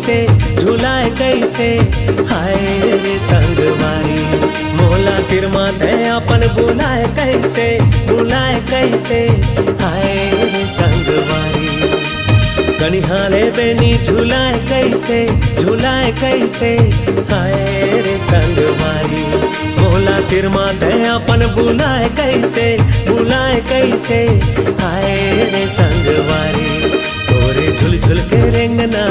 कैसे झुलाए कैसे हाय रे संगवारी। मोला तिर माथे अपन बुलाए कैसे हाय रे संगवारी। कनिहाले बेनी झुलाए कैसे हाय रे संगवारी। मोला तिर माथे अपन बुलाए कैसे हाय रे संगवारी। तोरे झुल झुल के रेंगना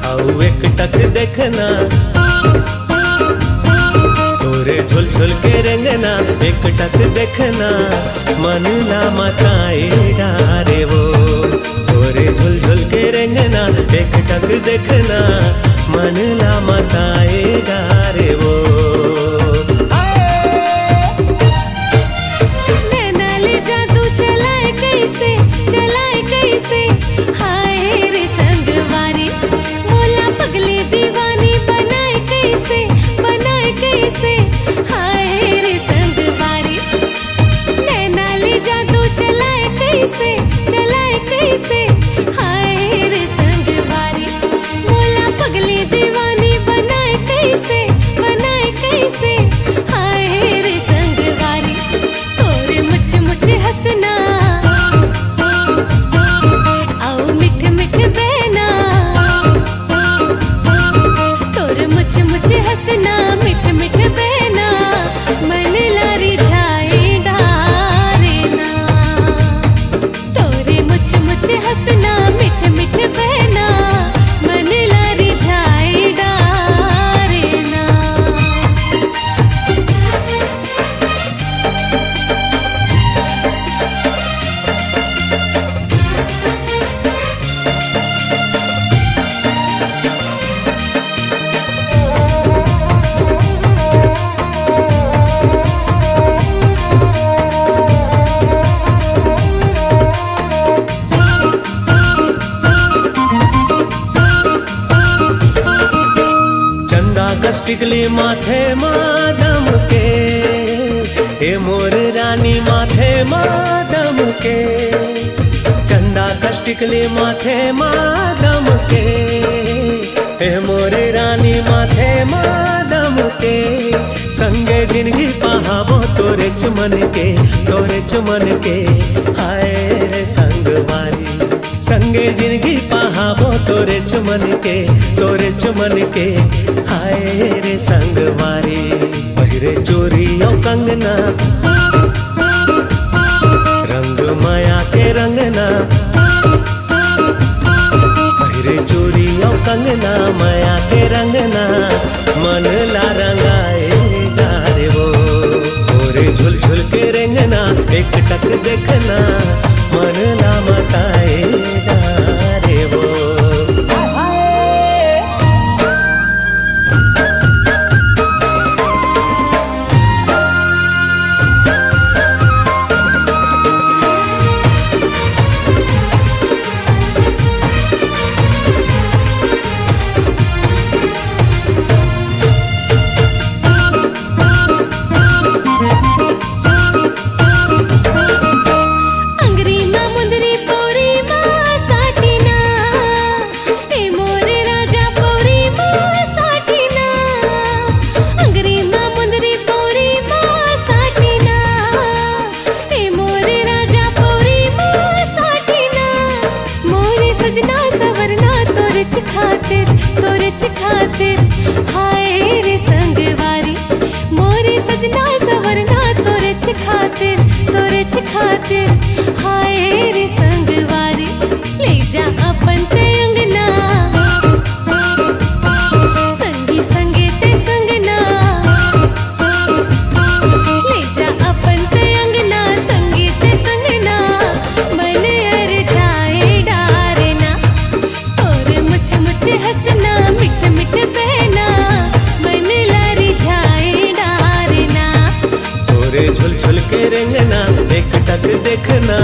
आउ एक टक देखना। तोरे झुल झुल के रेंगना एक टक देखना। मन ला मताए डारे वो तोरे झुल झुल के रेंगना एक टक देखना। मन ला मताए डारे वो। चलाए कैसे हाय रे संगवारी। मोला पगली दीवानी बनाए कैसे हाय रे संगवारी। नैना ले जादू चलाए कैसे हाय रे संगवारी। मोला पगली दीवानी बनाए कैसे हाय रे संगवारी। तोरे मुझ हंसना मुझे हंसना मिठ मिठ बहना। मन लारी झाए डारे ना। तोरे मुझे हंसना मिठ मिठ बहना। मन लारी झाए डारे ना। टिकली माथे मादम के ए मोर रानी माथे मादम के। चंदा कष्टिकली माथे मादम के ए मोर रानी माथे मादम के। संगे जिंदगी पहावो तोरे चमन के हाय रे संगवारी। संगे जिंदगी पहावो तोरे चमन के हाय रे संगवारी। पहिरे चोरियों कंगना रंग माया के रंगना। पहिरे चोरियों कंगना माया के रंगना। मन ला रंगाए डारे वो तोरे झुल झुल के रेंगना एक टक देखना। मन ला मताए डारे वो। खातिर हाय रे संगवारी। मोरे सजना सवरना तोरे खातिर हाय रे संगवारी। ले जा अपन ते अंगना संगी संगे ते संगना। ले जा अपन ते अंगना संगी ते संगना। मन अर जाए डारे ना। तोरे मुझ हंसना मिठ मिठ बहना। मन लारी झाए डारे ना। तोरे झुल झुल के रेंगना एक टक देखना।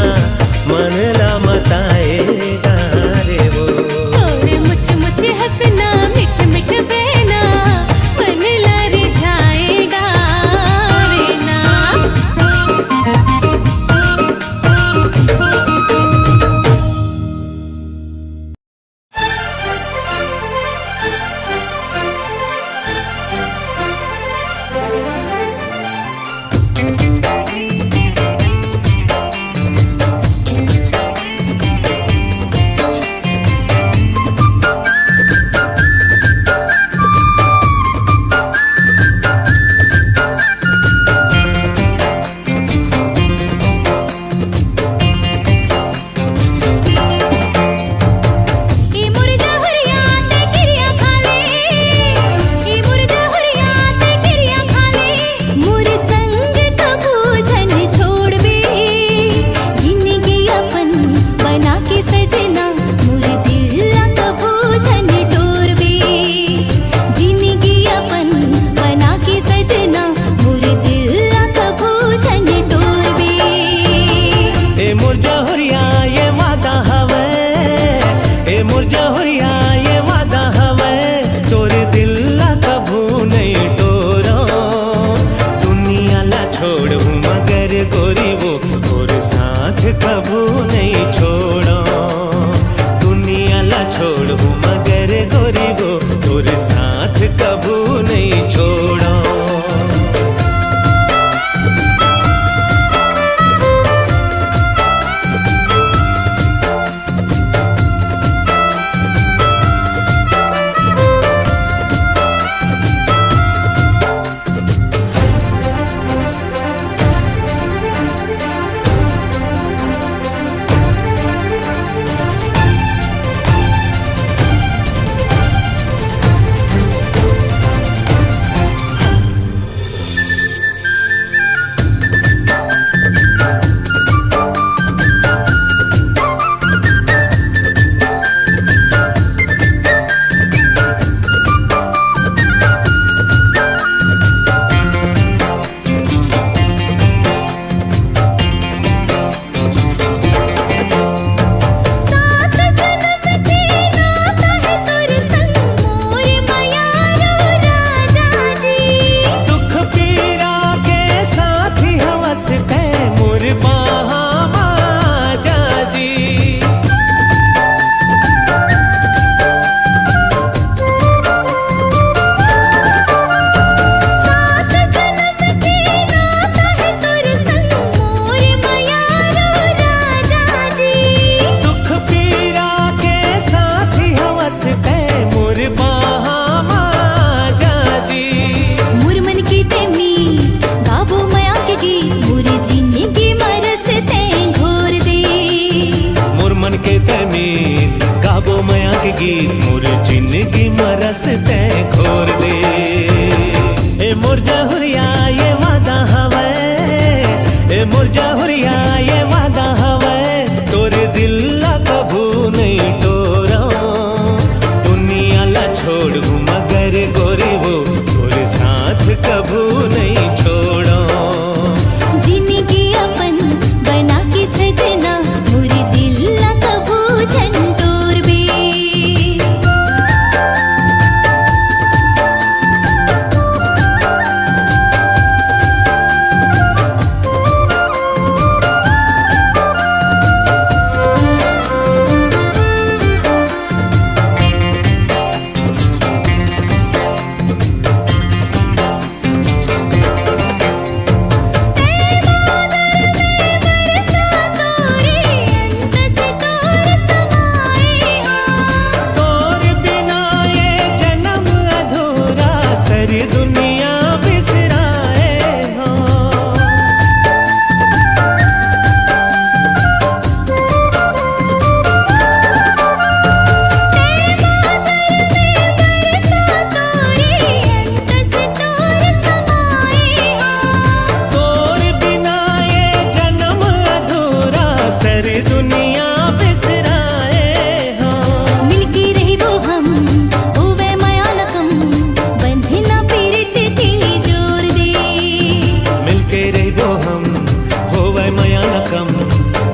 हंसते घोर दे। ए मोर जहुरिया ये वादा हवे, ए मोर जहुरिया ये वादा हवे, तोरे दिल ला कभू नहीं टोरा। दुनिया ला छोड़ू मगर गोरी वो तोरे साथ कभू नहीं छोड़ा। जिंदगी अपन बना के सजना, मोरे दिल ला कभू झंटोर बे। दुनिया बिसराए हो, तोर बिना ये जन्म अधूरा, सारी दुनिया बिसराए हो। मिलके रही वो हम होवे माया न कम, बंधना पीरित के जोर दे। मिलके रहो हम होवे माया न कम,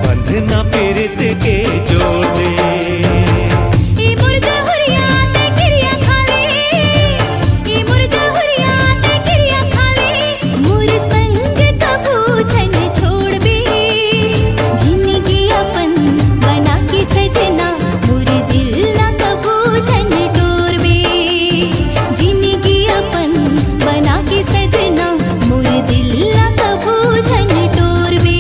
बंधना पीरित के जोड़ दे। ई मोर जहुरिया ते किरिया खाले, ई मोर जहुरिया ते किरिया खाले, मोर संग कभू छन छोड़ बे। जिंदगी अपन बना के सजना, मोर दिल ला कभू छन टोर बे। जिंदगी अपन बना के सजना, मोर दिल ला कभू छन टोर बे।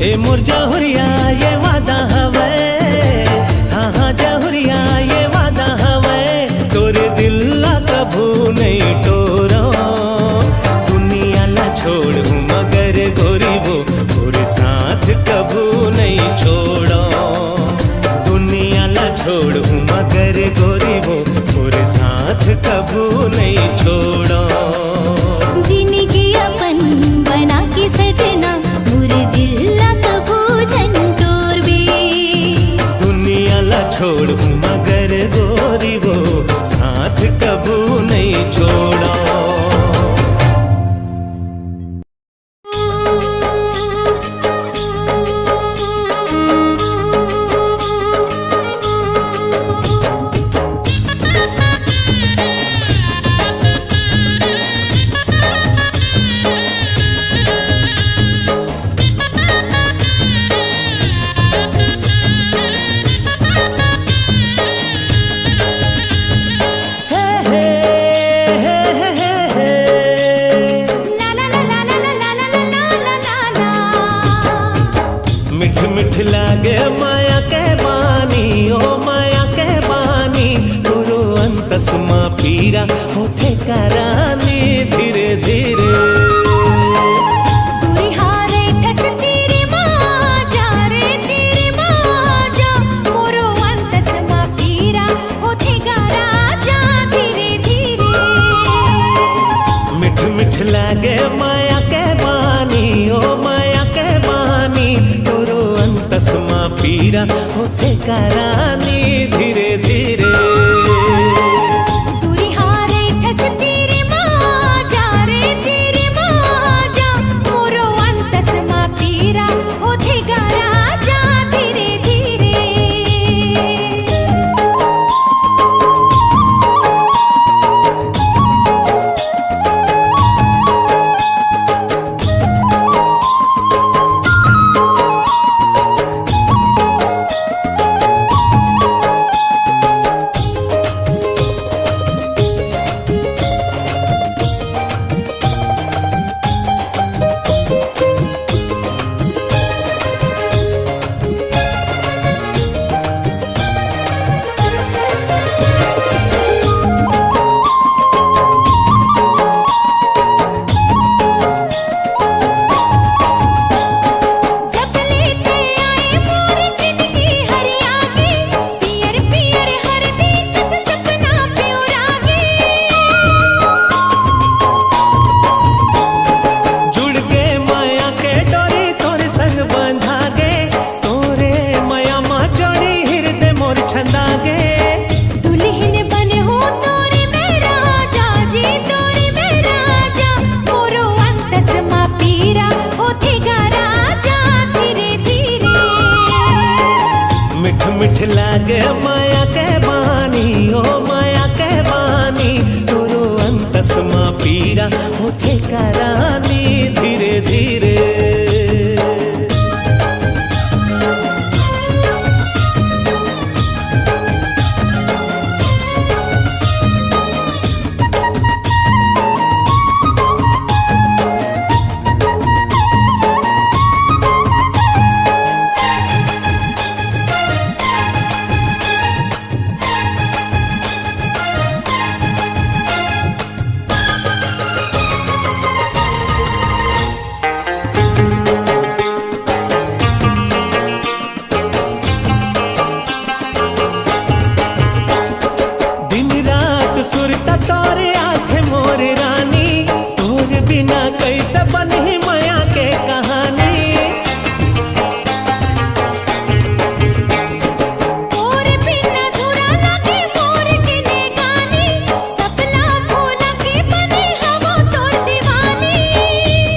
ए मोर जहुरिया ये वादा हवे, हाँ हाँ जहुरिया ये वादा हवे, तोरे दिल ला कभू नहीं टोरा। दुनिया ला छोड़ू मगर गोरी वो तोरे साथ कभू नहीं छोड़ा। दुनिया ला छोड़ू मगर गोरी वो तोरे साथ कभू नहीं छोड़ा। जिंदगी अपन बना के सजना, मोर दिल ला कभू झंटोर बे। दुनिया ला छोड़ू मगर गोरी वो साथ कभू नहीं छोड़ा। मिठ मिठ लागे माया के बानी, ओ माया के बानी, गुरु अंतस मा पीरा होते करानी धीरे धीरे। दूरी हारे कस तेरी माँ जा रे तेरी माँ जा, मोरो अंतस मा पीरा होते गारा जा धीरे धीरे। मिठ मिठ लागे माया के बानी, ओ माया के बानी, गुरु अंतस मा पीरा होते करानी धीरे धीरे। दूरी हारे कस तेरी माँ जा रे तेरी माँ जा, मोरो अंतस मा पीरा होते गारा जा धीरे धीरे। पीरा होथे करानी धीरे धीरे। सुरता तोरे आथे मोर रानी, तोर बिना कैसे बनही माया के कहानी। तोर बिना धुरा लगे मोर जिंदगानी, सपना फूल के बने हवो तोर दीवानी।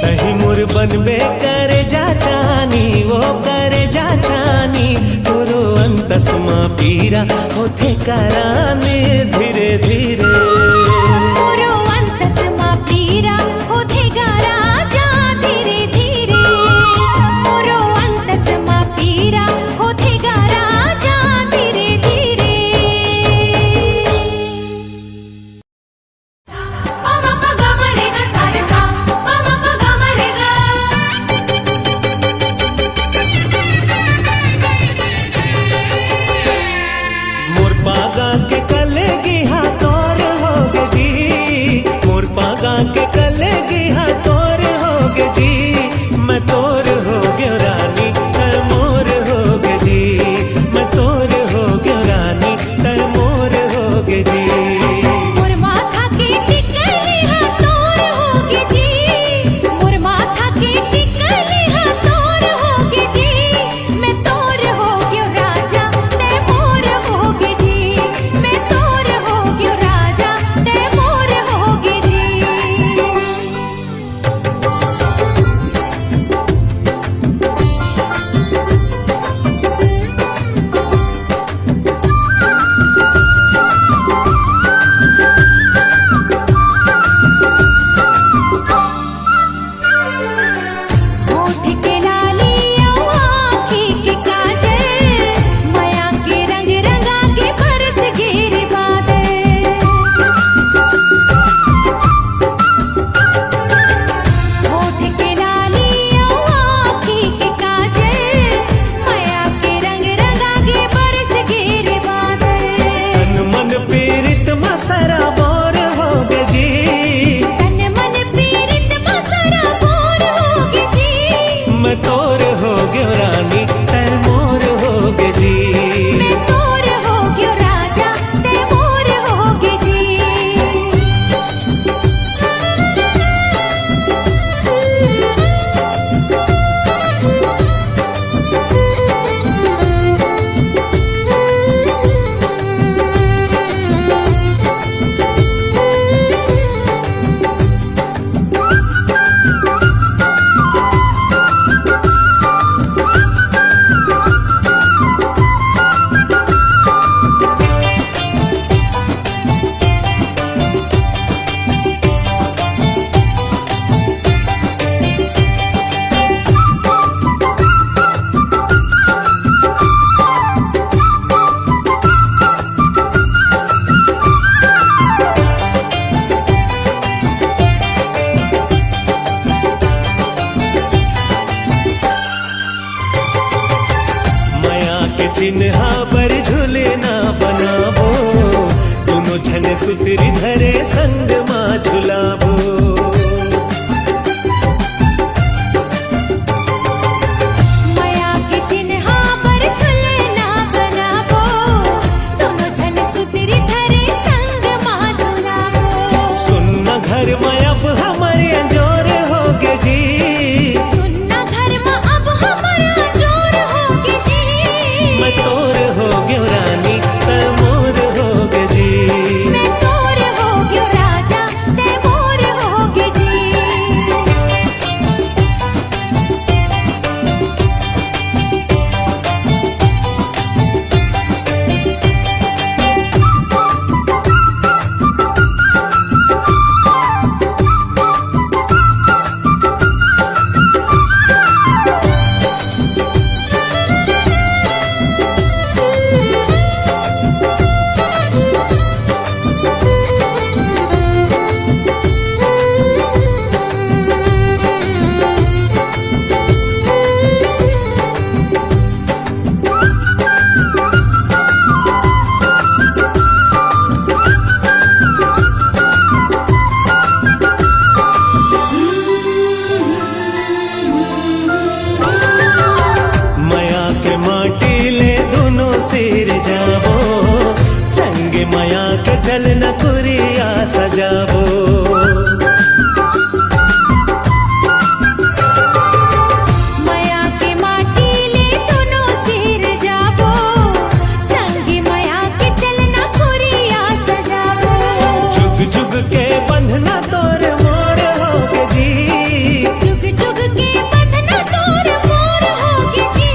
तही मोर बनबे करे जा चानी, वो करे जा चानी, तोरो अंतस मां पीरा होथे कराने धीरे धीरे। मोरो अंतस मां पीरा होथे गारा जा धीरे धीरे। मोरो अंतस मां पीरा होथे गारा जा धीरे धीरे। पापा पगा मरेगा सारे सा, पापा पगा मरेगा। मोर पागा के कलेगी हाँ तोर होगे जी, मोर पागा के कलेगी हाँ तोर होगे जी। मैं तोर होगे रानी तै मोर होगे जी, मैं तोर होगे रानी तै मोर होगे जी। मोर माथा के टिकली हाँ तोर होगे जी, मोर माथा के टिकली हाँ तोर होगे जी। मैं तोर होगे राजा ते मोर होगे जी, मैं तोर होगे राजा ते मोर होगे जी। होठ के लाली औ आँखी के काजल, माया के रंग रंगा के बरस गिर बादल। होठ के लाली औ आँखी के काजल, माया के रंग रंगा के बरस गिर बादल। तन मन पीरित मसरा बोर होगे जी, तन मन पीरित मसरा बोर होगे जी। मैं तोर होगे रानी तै मोर होगे जी। मैं तोर होगे राजा ते मोर होगे जी। माया के चिन्हा पर झूले ना बनाबो, दोनों जन सुतरी धरे संग माँ झुलाबो। माया के चिन्हा पर झूले ना बनाबो, दोनों जन सुतरी धरे संग माँ झुलाबो। सुनना घर में अब हमारे अंजोर होगे जी, सुनना घर में अब हमारा जोर होगे जी। मैं तोर होगे रानी तै मोर होगे जी। मैं तोर होगे राजा ते मोर सजाबो। माया के माटी ले दोनों सिर जाबो, संगी माया के चलना खुरिया सजाबो। जुग जुग के बंधना तोर मोर होगे जी, जुग जुग के बंधना तोर मोर होगे जी।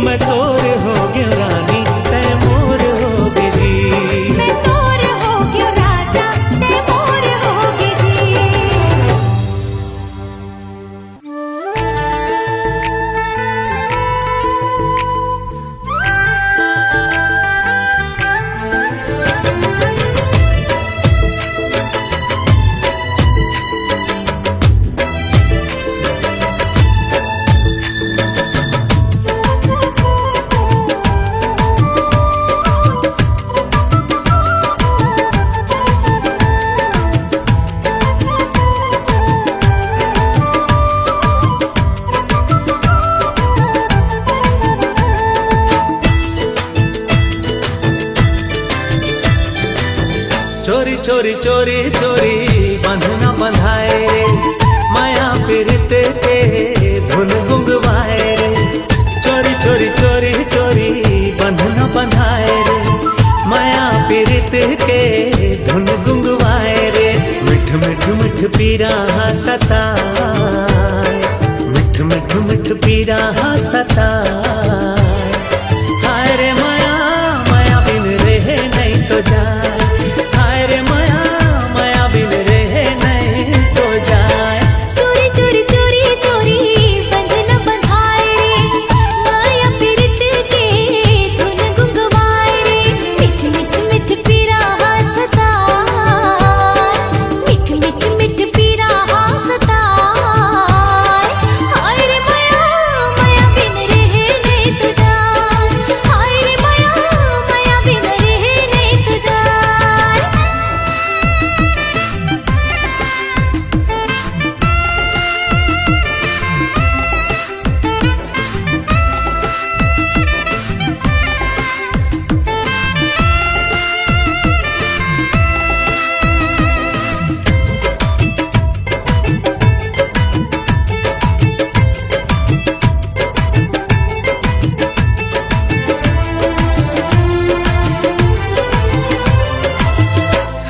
मैं तोर होगे रानी तय मोर होगे जी। मैं तोर होगे राजा ते मोर होगे जी। चोरी चोरी चोरी चोरी बंधना बंधाए रे, माया पीरित के धुन गुंगवाए रे। चोरी चोरी चोरी चोरी बंधना बंधाए रे, माया पीरित के धुन गुंगवाए रे। मिठ मिठ मिठ पीरा सताए, मिठ मिठ मिठ पीरा सताए। हाय रे माया माया बिन रहे नहीं तो जाए, हाय रे माया माया बिन रहे नहीं तो जाए। चोरी चोरी चोरी चोरी बंधना बंधाए रे, माया पीरित के धुन गुंगवाए रे। मिठ मिठ मिठ पीरा सताए, मिठ मिठ मिठ पीरा सताए। हाय रे माया माया बिन रहे नहीं तो जाए, हाय रे माया माया बिन रहे नहीं तो जाए।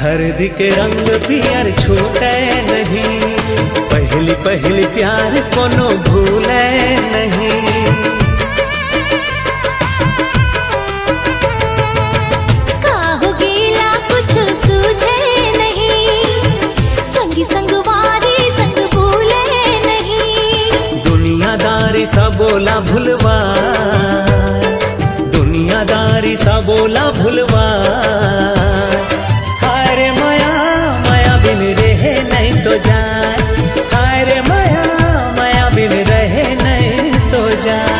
हरदी के रंग पियर छूटे नहीं, पहली पहली प्यार कोनो भूले नहीं। काहो गीला कुछ सूझे नहीं, संगी संगवारी संग भूले नहीं। दुनियादारी सा बोला भुलवा, दुनियादारी सा बोला भुलवा। हाय रे माया माया बिन रहे नहीं तो जाए, हाय रे माया माया बिन रहे नहीं तो जाए।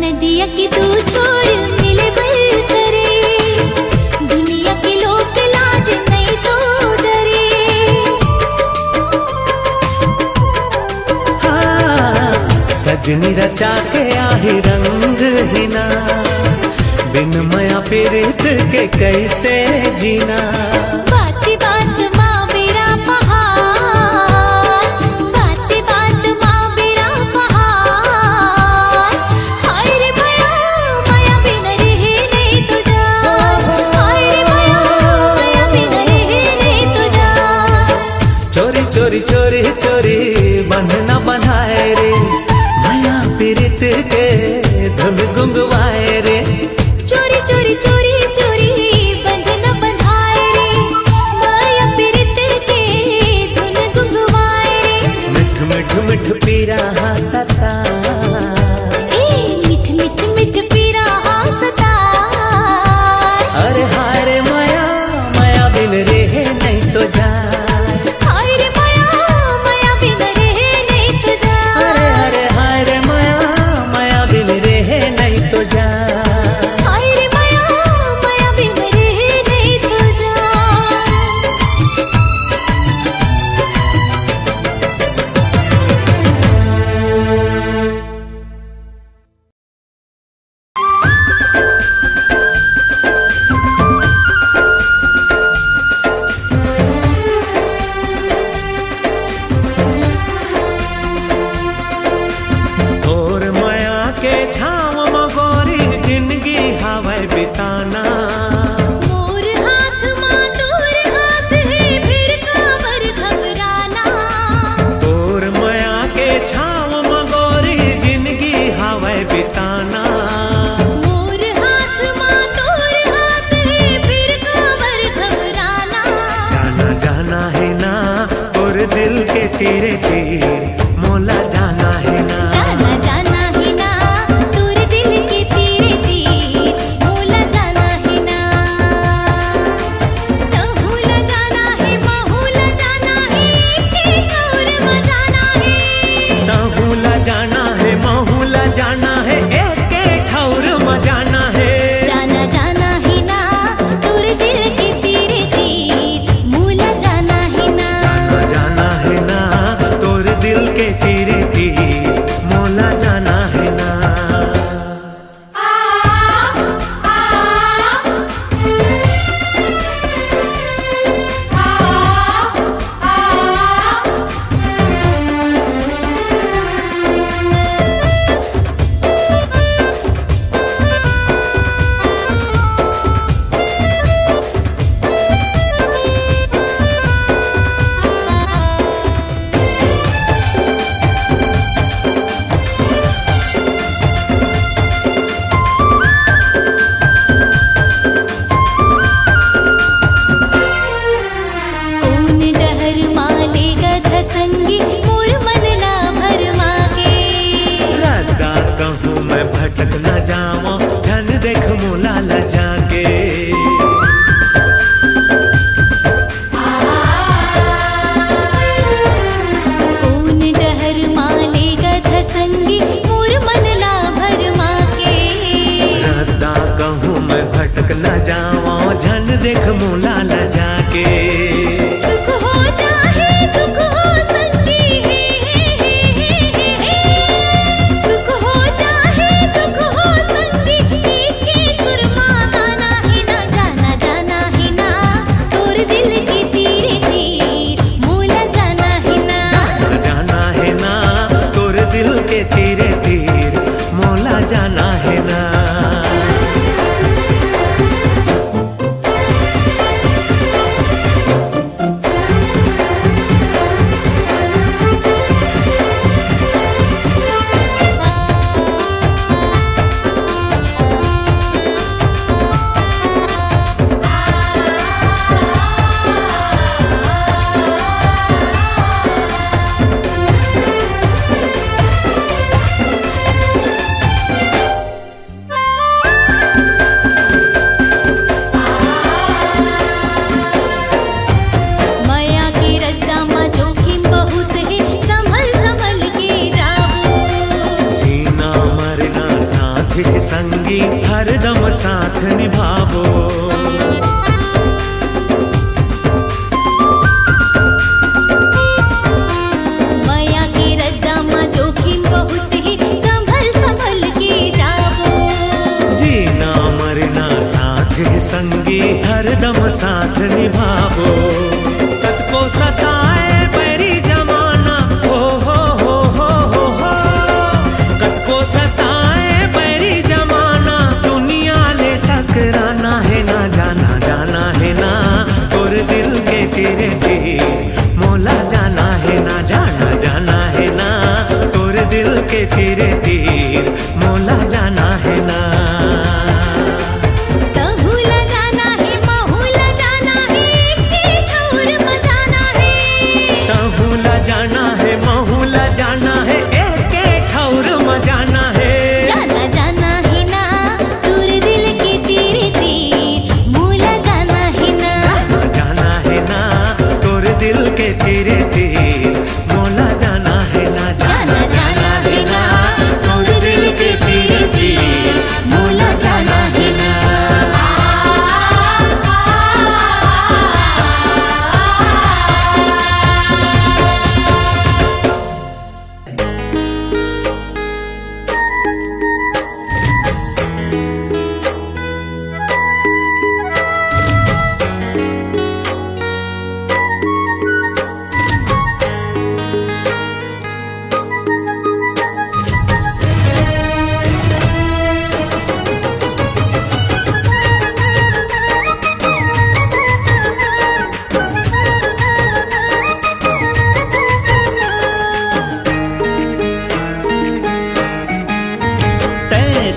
नदिया की दो छोर मिले बर करे, दुनिया के लोग लाज नहीं तो डरे। हाँ, सजनी रचा के आही रंग हिना, बिन माया पीरित के कैसे जीना। बाती बात माँ मेरा पहाड़, बाती बात माँ मेरा पहाड़। हाय रे माया माया बिन रहे नहीं तो जाए, हाय रे माया माया बिन रहे नहीं तो जाए। चोरी चोरी चोरी चोरी बंधना बंधाए रे, माया पीरित के धुन गुंगवाए रे। चोरी चोरी चोरी चोरी बंधना बंधाए रे, माया पीरित के धुन गुंगवाए रे। मिठ मिठ मिठ पीरा सताए, मिठ मिठ मिठ पीरा सताए। अरे हाय रे माया माया बिन रहे नहीं तो जाए। तेरे तीर मोला जाना है ना। जाना जाना ही ना दूर दिल के तेरे तीर मोला जाना है ना। तहुला जाना है बहुला जाना है के ठौर में जाना है। तहुला जाना है महुला जाना है एके ठौर में जाना है। जाना जाना ही ना दूर दिल के तेरे तीर मोला जाना है ना। जाना जाना है ना तोर दिल के तेरे तीर मोला जाना है ना। कौन डहर माले गध संगी मोर मनला भरमा के। रद्दा कहूँ मैं भटक न जाऊं झन देख मोला ल जाके। कौन डहर माले गध संगी मोर मनला भरमा के। रद्दा कहूँ मैं भटक न जाऊं झन देख मोला ल जाके। सुख हो चाहे दुख हो संगी सुख हो चाहे दुख हो संगी एके सुरमा गाना है ना। जाना जाना है ना तोर दिल के तीरे तीर मोला जाना है ना। जाना जाना है ना तोर दिल के तेरे तीर मोला जाना है ना। माया के रद्दा में जोखिम बहुत है संभल संभल के जाओ। जीना मरना साथ के संगी हरदम साथ निभावो। माया के रद्दा में जोखिम बहुत है संभल संभल के जाओ। जीना मरना साथ के संगी हरदम साथ निभावो। कत को सताए बैरी जमाना हो कत को सताए बैरी जमाना दुनिया ले टकराना है ना। जाना जाना है ना तोर दिल के तेरे तीर मोला जाना है ना। जाना जाना है ना तोर दिल के तेरे तीर मोला जाना है ना। तहुला जाना है बहुला जाना है के ठौर में जाना है। तहुला जाना है महुला जाना है एके ठौर में जाना है। जाना जाना है ना दूर दिल के तेरे तीर मोला जाना है ना। जाना है ना तोर दिल के तेरे तीर मोला जाना है ना। जाना जाना है ना तोर दिल के तेरे तीर मोला जाना है ना।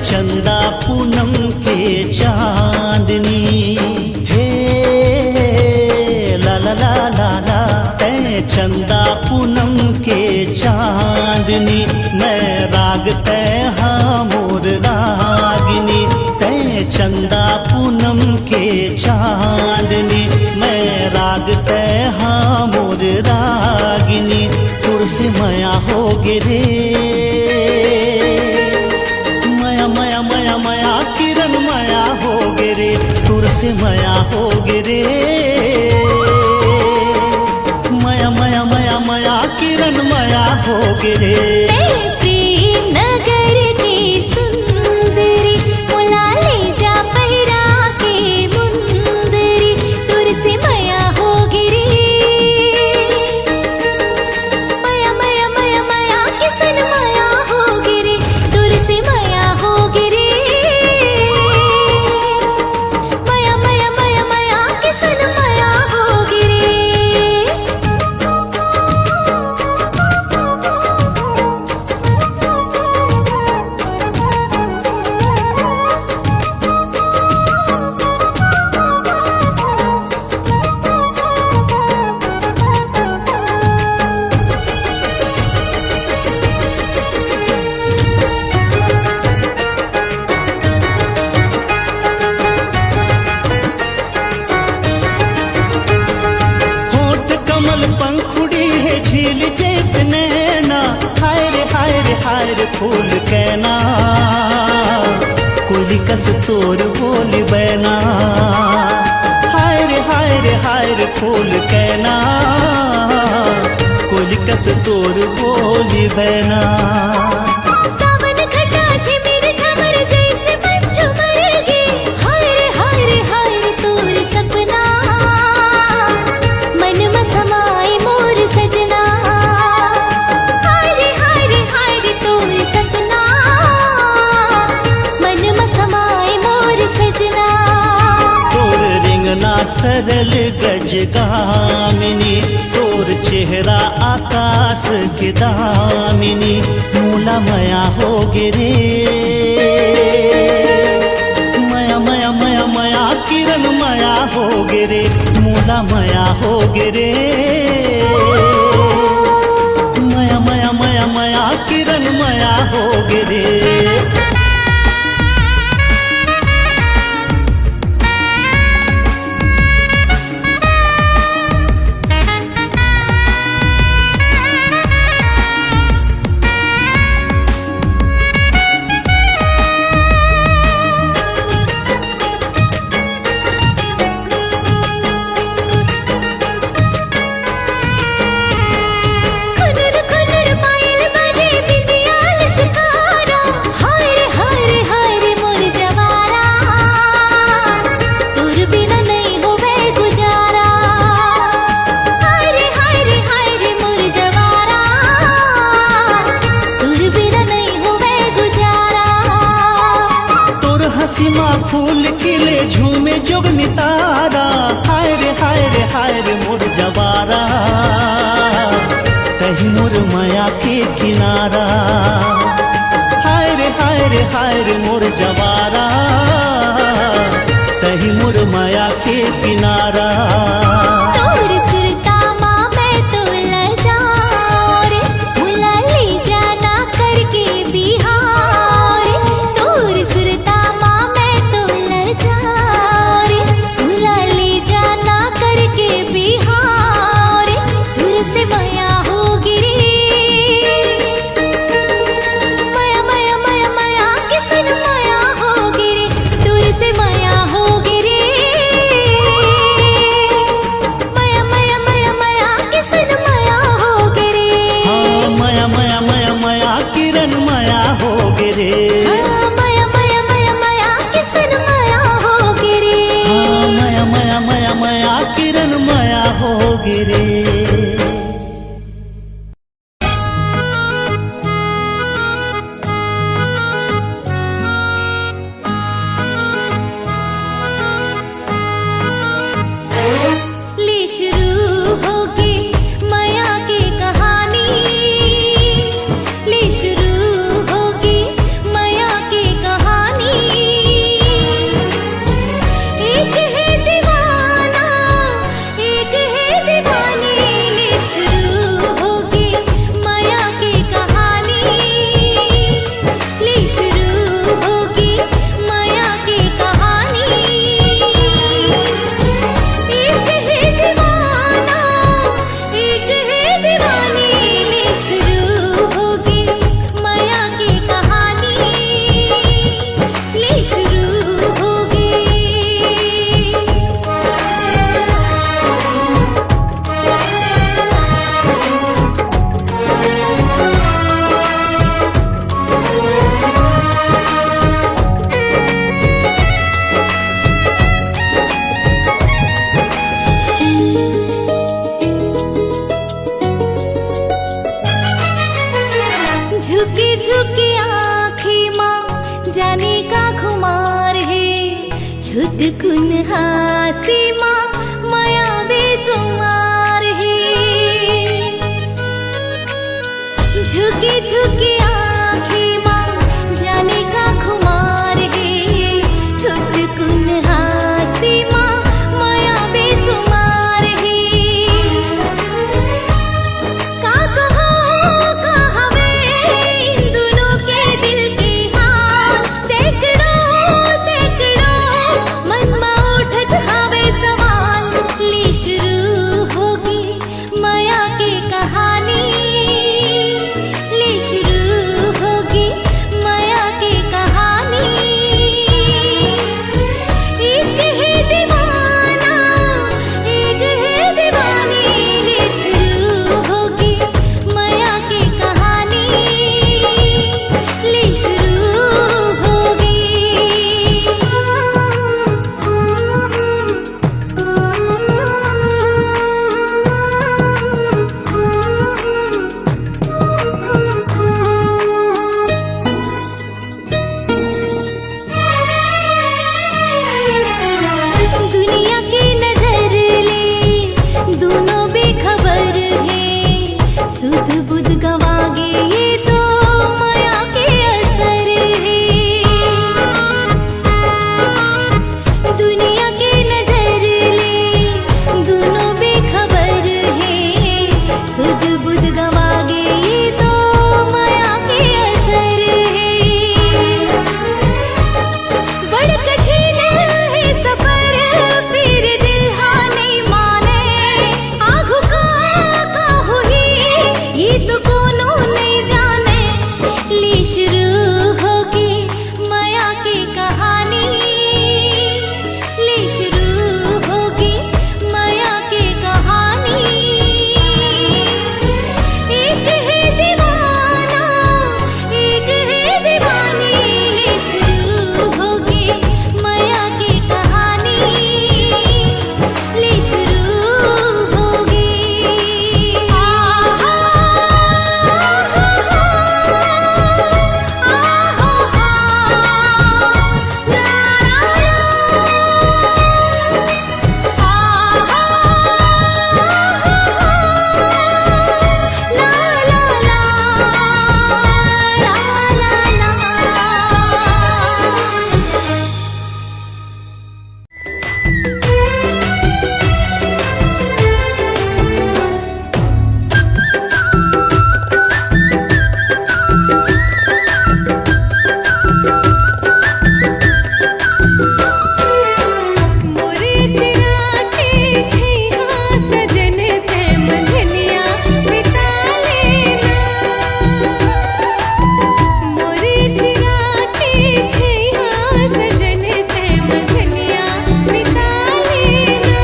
चंदा पूनम के चांदनी हे ला ला ला ला ला, तै चंदा पूनम चांदनी मैं राग तय हाँ मोर रागिनी तय चंदा पूनम के चांदनी मैं राग तय हाँ मोर रागिनी तुर से मया हो गिरे मया मया मया मया किरण मया हो गिरे तुर से मया हो गिरे मया मया मया मया किरण मया हो गिरे प्रेम नगर की सुंदरी मुला ले जा पहिरा के मुंदरी तुर से मया हो गिरी मया मया मया मया किसन मया हो गिरी तुर से मया हो गिरी मया मया मया मया किसन मया हो गिरी होठ कमल पंखुड़ी है झील जैसे नैना हाय रे फूल कहना कोली कस तोर बोली बैना हाय रे फूल कहना कोली कस तोर बोली बैना सावन घटा झिमिर झमर जैसे मन झुमरगे हाय रे तोर सपना मन में समाए मोर सजना हाय रे तोर सपना मन में समाए मोर सजना तोर रिंगना सरल गज गामिनी तोर चेहरा आकाश के दामिनी मूला मया हो गिरे मया मया मया मया किरण मया हो गिरे मूला मया हो गिरे मया मया मया मया किरण मया हो गिरे खुनर खुनर पायल बजे बिंदियाल शिकारा हाय रे मोर जवारा तुर बिना नहीं होवे गुजारा हाय रे मोर जवारा तुर बिना नहीं होवे गुजारा तोर हसीमा फूल खिले झूमे जोगनी तारा हाय रे मोर जवारा कहीं मोर माया के किनारा हाय रे मोर जवारा कहीं मोर माया के किनारा तोर सुरता माँ मैं तो लजा रे मुला ले जाना करके बिहार तोर सुरता माँ मैं तो लजा रे मुला ले जाना करके बिहार तुर से मया हो गिरी मया मया मया मया किसन मया हो गिरी तुर से मया हो गिरी मया मया मया मया किसन मया हो गिरी हाँ मया मया मया मया किरण मया हो गिरे हाँ मया मया मया मया किसन मया हो गिरी हाँ मया मया मया मया किरण मया हो गिरे ले शुरू होगी माया की कहानी ले शुरू होगी माया की कहानी एक है दीवाना एक है दीवानी चुटकुन हासी माँ माया बेसुमार है झुकी झुकी आँखें माँ जाने का खुमार है चुटकुन हासी माँ माया बेसुमार है का कहो कहाँ वे इन दोनों के दिल की हाँ सैकड़ों सैकड़ों मन में उठत हवे सवाल ली शुरू होगी माया की कहानी ली शुरू होगी माया की कहानी एक है दीवाना एक है दीवानी ली शुरू होगी माया की कहानी ली शुरू होगी दुनिया की नजर ले दोनों बेखबर है सुध बुध गवागे ये तो माया के असर है दुनिया की नजर ले दोनों बेखबर है सुध बुध गवागे ये तो माया के असर है बड़ कठिन है सफर फिर दिल हाँ नहीं माने आगू का हुई ये तो कोनो नहीं जाने ली शुरू होगी माया की कहानी ली शुरू होगी माया की कहानी एक है दीवाना एक है दीवानी ली शुरू होगी माया की कहानी ली शुरू होगी मोरे चिरा के छैया सजन ते मंझनिया बिता लेना मोरे चिरा के छैया सजन ते मंझनिया बिता लेना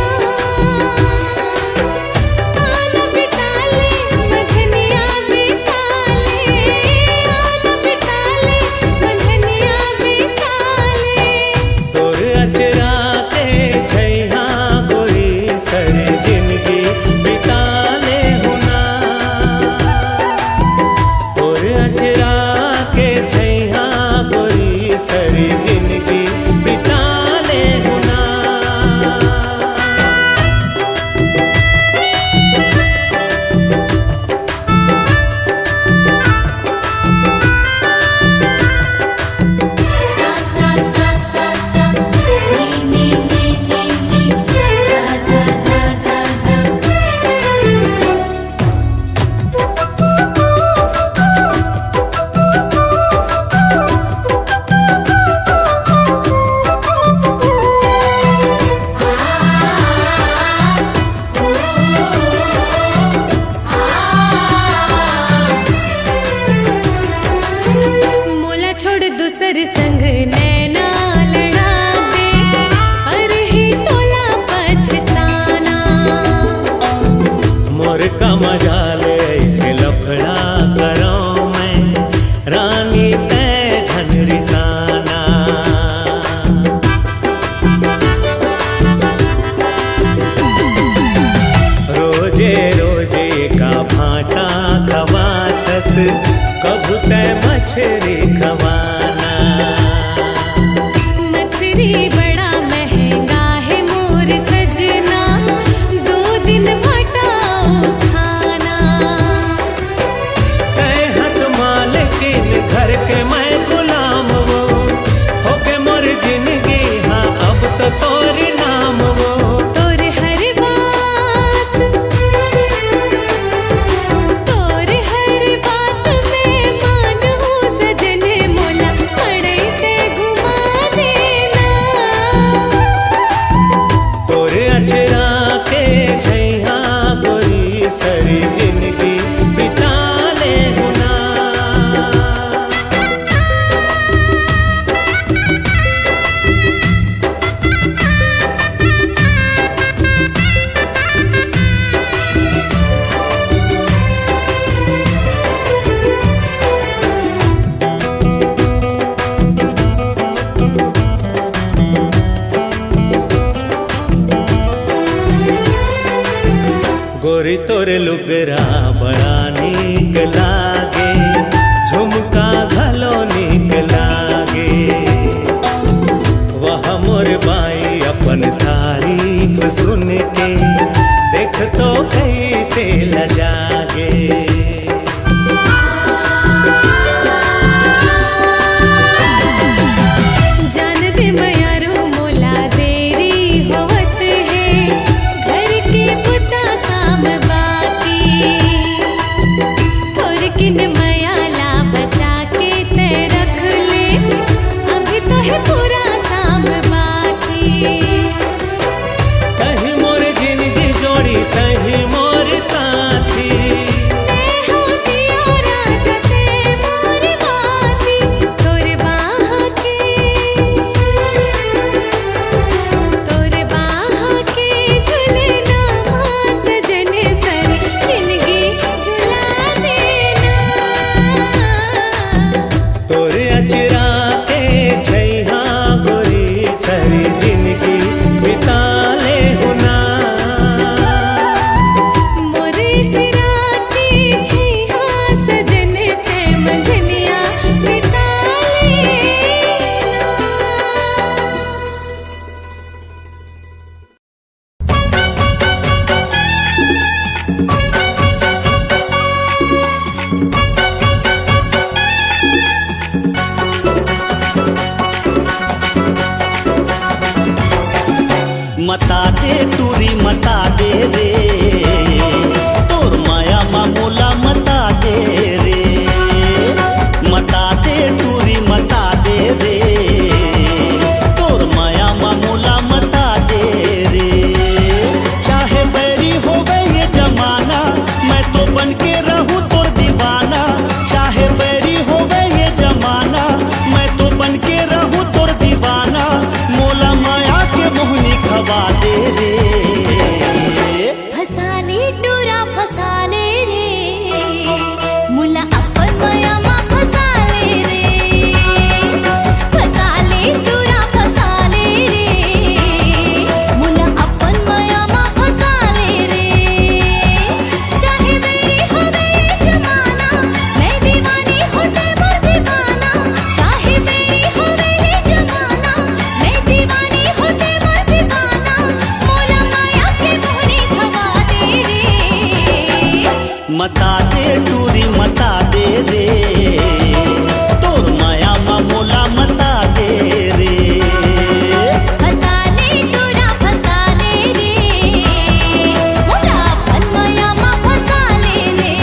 आना बिता ले मंझनिया बिता ले आना बिता ले मंझनिया बिता ले तोर अचरा के छैया गोरी सर जिंदगी बिता ले हुना तोर अचरा के छैया गोरी सर जिंदगी बिता ले हुना सा सा सा सा सा नी नी नी नी धा धा धा धा धा मोला छोड़ दूसर संग नैना लड़ा दे और ही तोला पछताना मोर का मजाल ऐसे लफड़ा करो मैं रानी तै झनरिसाना रोजे रोजे का भाटा खवाथस कभू तै मछरी खवाना मछली बड़ा महंगा गोरी तोर लुगरा बड़ा नीक लागे, झुमका घलो नीक लागे। वह मोर बाई अपन तारीफ सुन के देख तो कैसे लजागे। जान दे मयारो मोला देरी होवत है, घर के पुता काम बाकी। थोर किन मयाला बचा के ते रख ले, अभी तो है पूरा शाम बाकी। तही मोर जिंदगी जोड़ी तही मोर साथी, मैं हूँ दिया राजा ते मोर बाती। तोर बाह के झुलना माँ सजन सर जिंदगी झुला देना। तोरे अचरा के छैहा गोरी सारी जिंदगी बिता ले हुना। मोर चिरा के छैहा सजन ते मंझनिया बिता लेना। मता दे टूरी मता दे रे, तोर माया मामूला मता दे रे। मता दे टूरी मता दे रे, तोर माया मामूला मता दे रे। चाहे बैरी होवे ये जमाना, मैं तो बन के रहूं तोर दीवाना। चाहे बैरी होवे ये जमाना, मैं तो बन के रहूं तोर दीवाना। मोला माया के मोहनी खवा दे रे। फसाले टूरा फसाले रे, मुला अपन माया मा फसाले रे। फसाले टूरा फसाले रे, मुला अपन माया मा फसाले रे। चाहे मेरी हो गई जमाना, मैं दीवानी होते मोर दीवाना। चाहे मेरी हो गई जमाना, मैं दीवानी होते मोर दीवाना। मोला माया के मोहनी खवा दे रे। मता दे टूरी मता दे रे, तोर माया मामूला मता दे रे। फसाले टूरा फसाले रे, मोला अपन माया मा फसाले रे।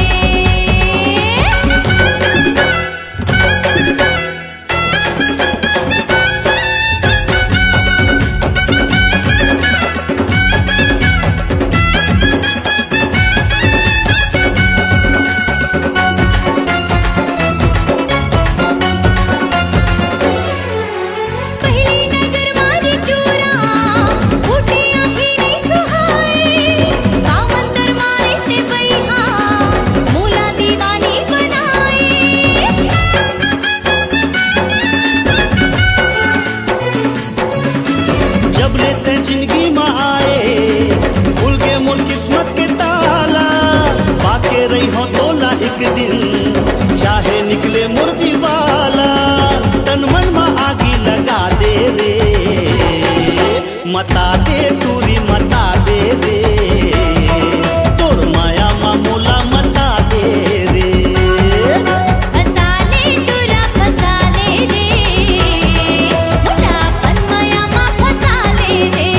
पहली नजर मारी चूरा, फूटी आँखी नहीं सुहाए। काम अंदर मारे ते बैहा, मूला दीवानी बनाए। जब लेते जिंदगी में आए, खुल गए मोर किस्मत के ताला। बाके रही हो तोला एक दिन, चाहे निकले मोर दीवाला। तन मन में आगी लगा दे रे। मता दे टूरी मता दे रे, तोर माया मामूला मता दे रे। फसाले टूरा फसाले रे, मुला अपन माया मा फसाले रे।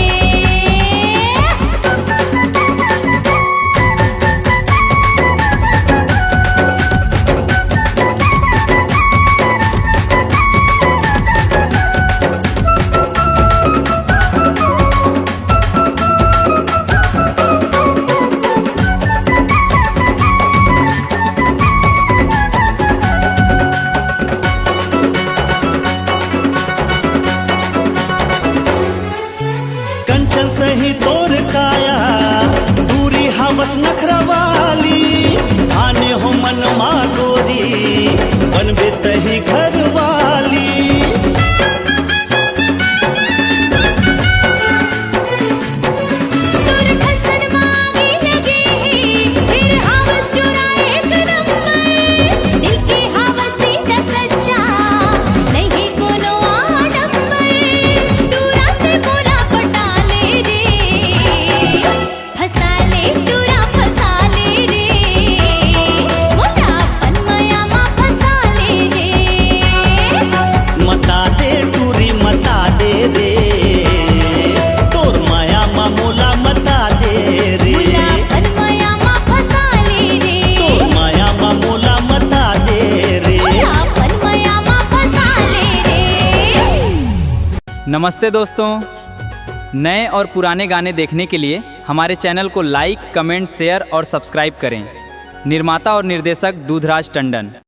कंचन सही तोर काया, दूरी हवस नखरवाली। आने हो मन मा गोरी, बनबे तही घर वाली। तोर ढसन मांगी लगे नमस्ते दोस्तों, नए और पुराने गाने देखने के लिए हमारे चैनल को लाइक, कमेंट, शेयर और सब्सक्राइब करें। निर्माता और निर्देशक दूधराज टंडन।